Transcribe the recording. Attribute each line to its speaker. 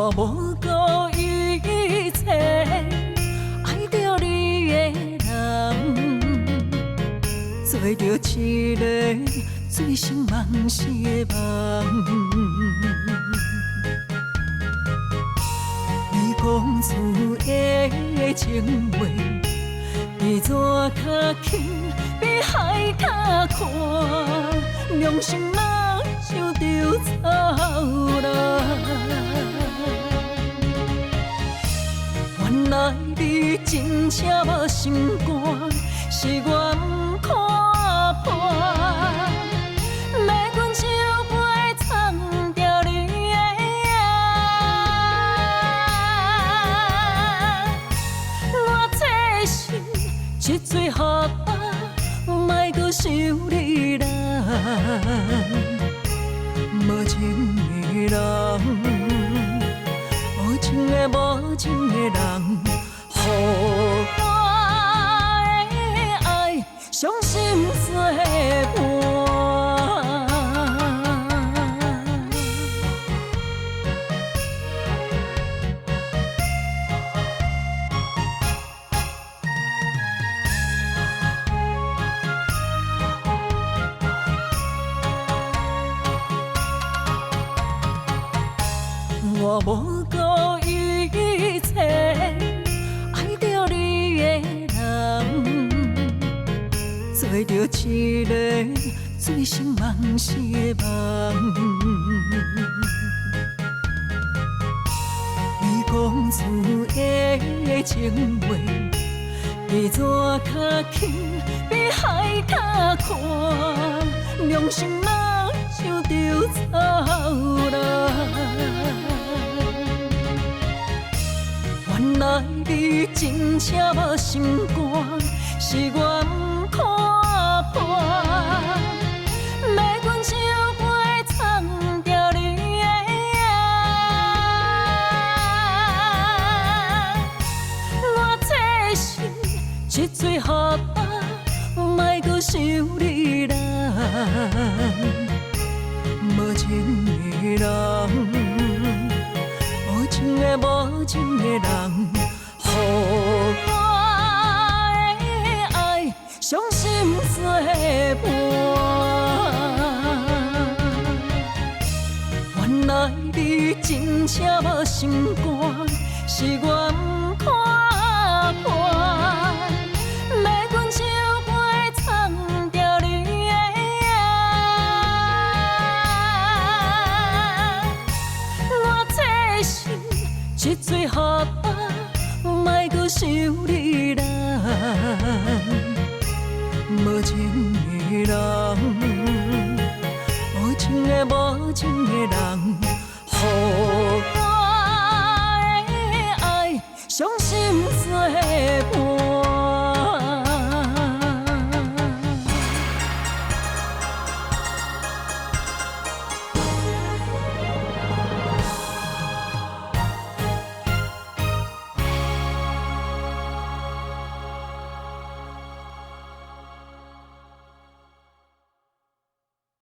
Speaker 1: 我无顾一切，爱着你的人，做着一个醉生梦死的梦。你讲出的情话，比纸较轻，比海较宽，良心哪想着走啦？原来你真正无心肝，是我不看破。要阮手背藏着你的影，我这心一嘴予我，莫搁想你人，无情的人，无情的无情的人，予我的爱伤心作伴。我无顾一切，爱着你的人，做着一个醉生梦死的梦。你讲出的情话，比纸较轻，比海较宽，良心哪想着走啦？原来你真正无心肝，是我不看破。要阮手背藏着你的影，我这心一嘴予我，莫搁想你人，无情的人。无情的无情的人，予我的爱伤心作伴。原来你真正无心肝，是我不看破。要阮手背藏着你的影，我这心一嘴予我，莫搁想你人，无情的人，无情的无情的人，予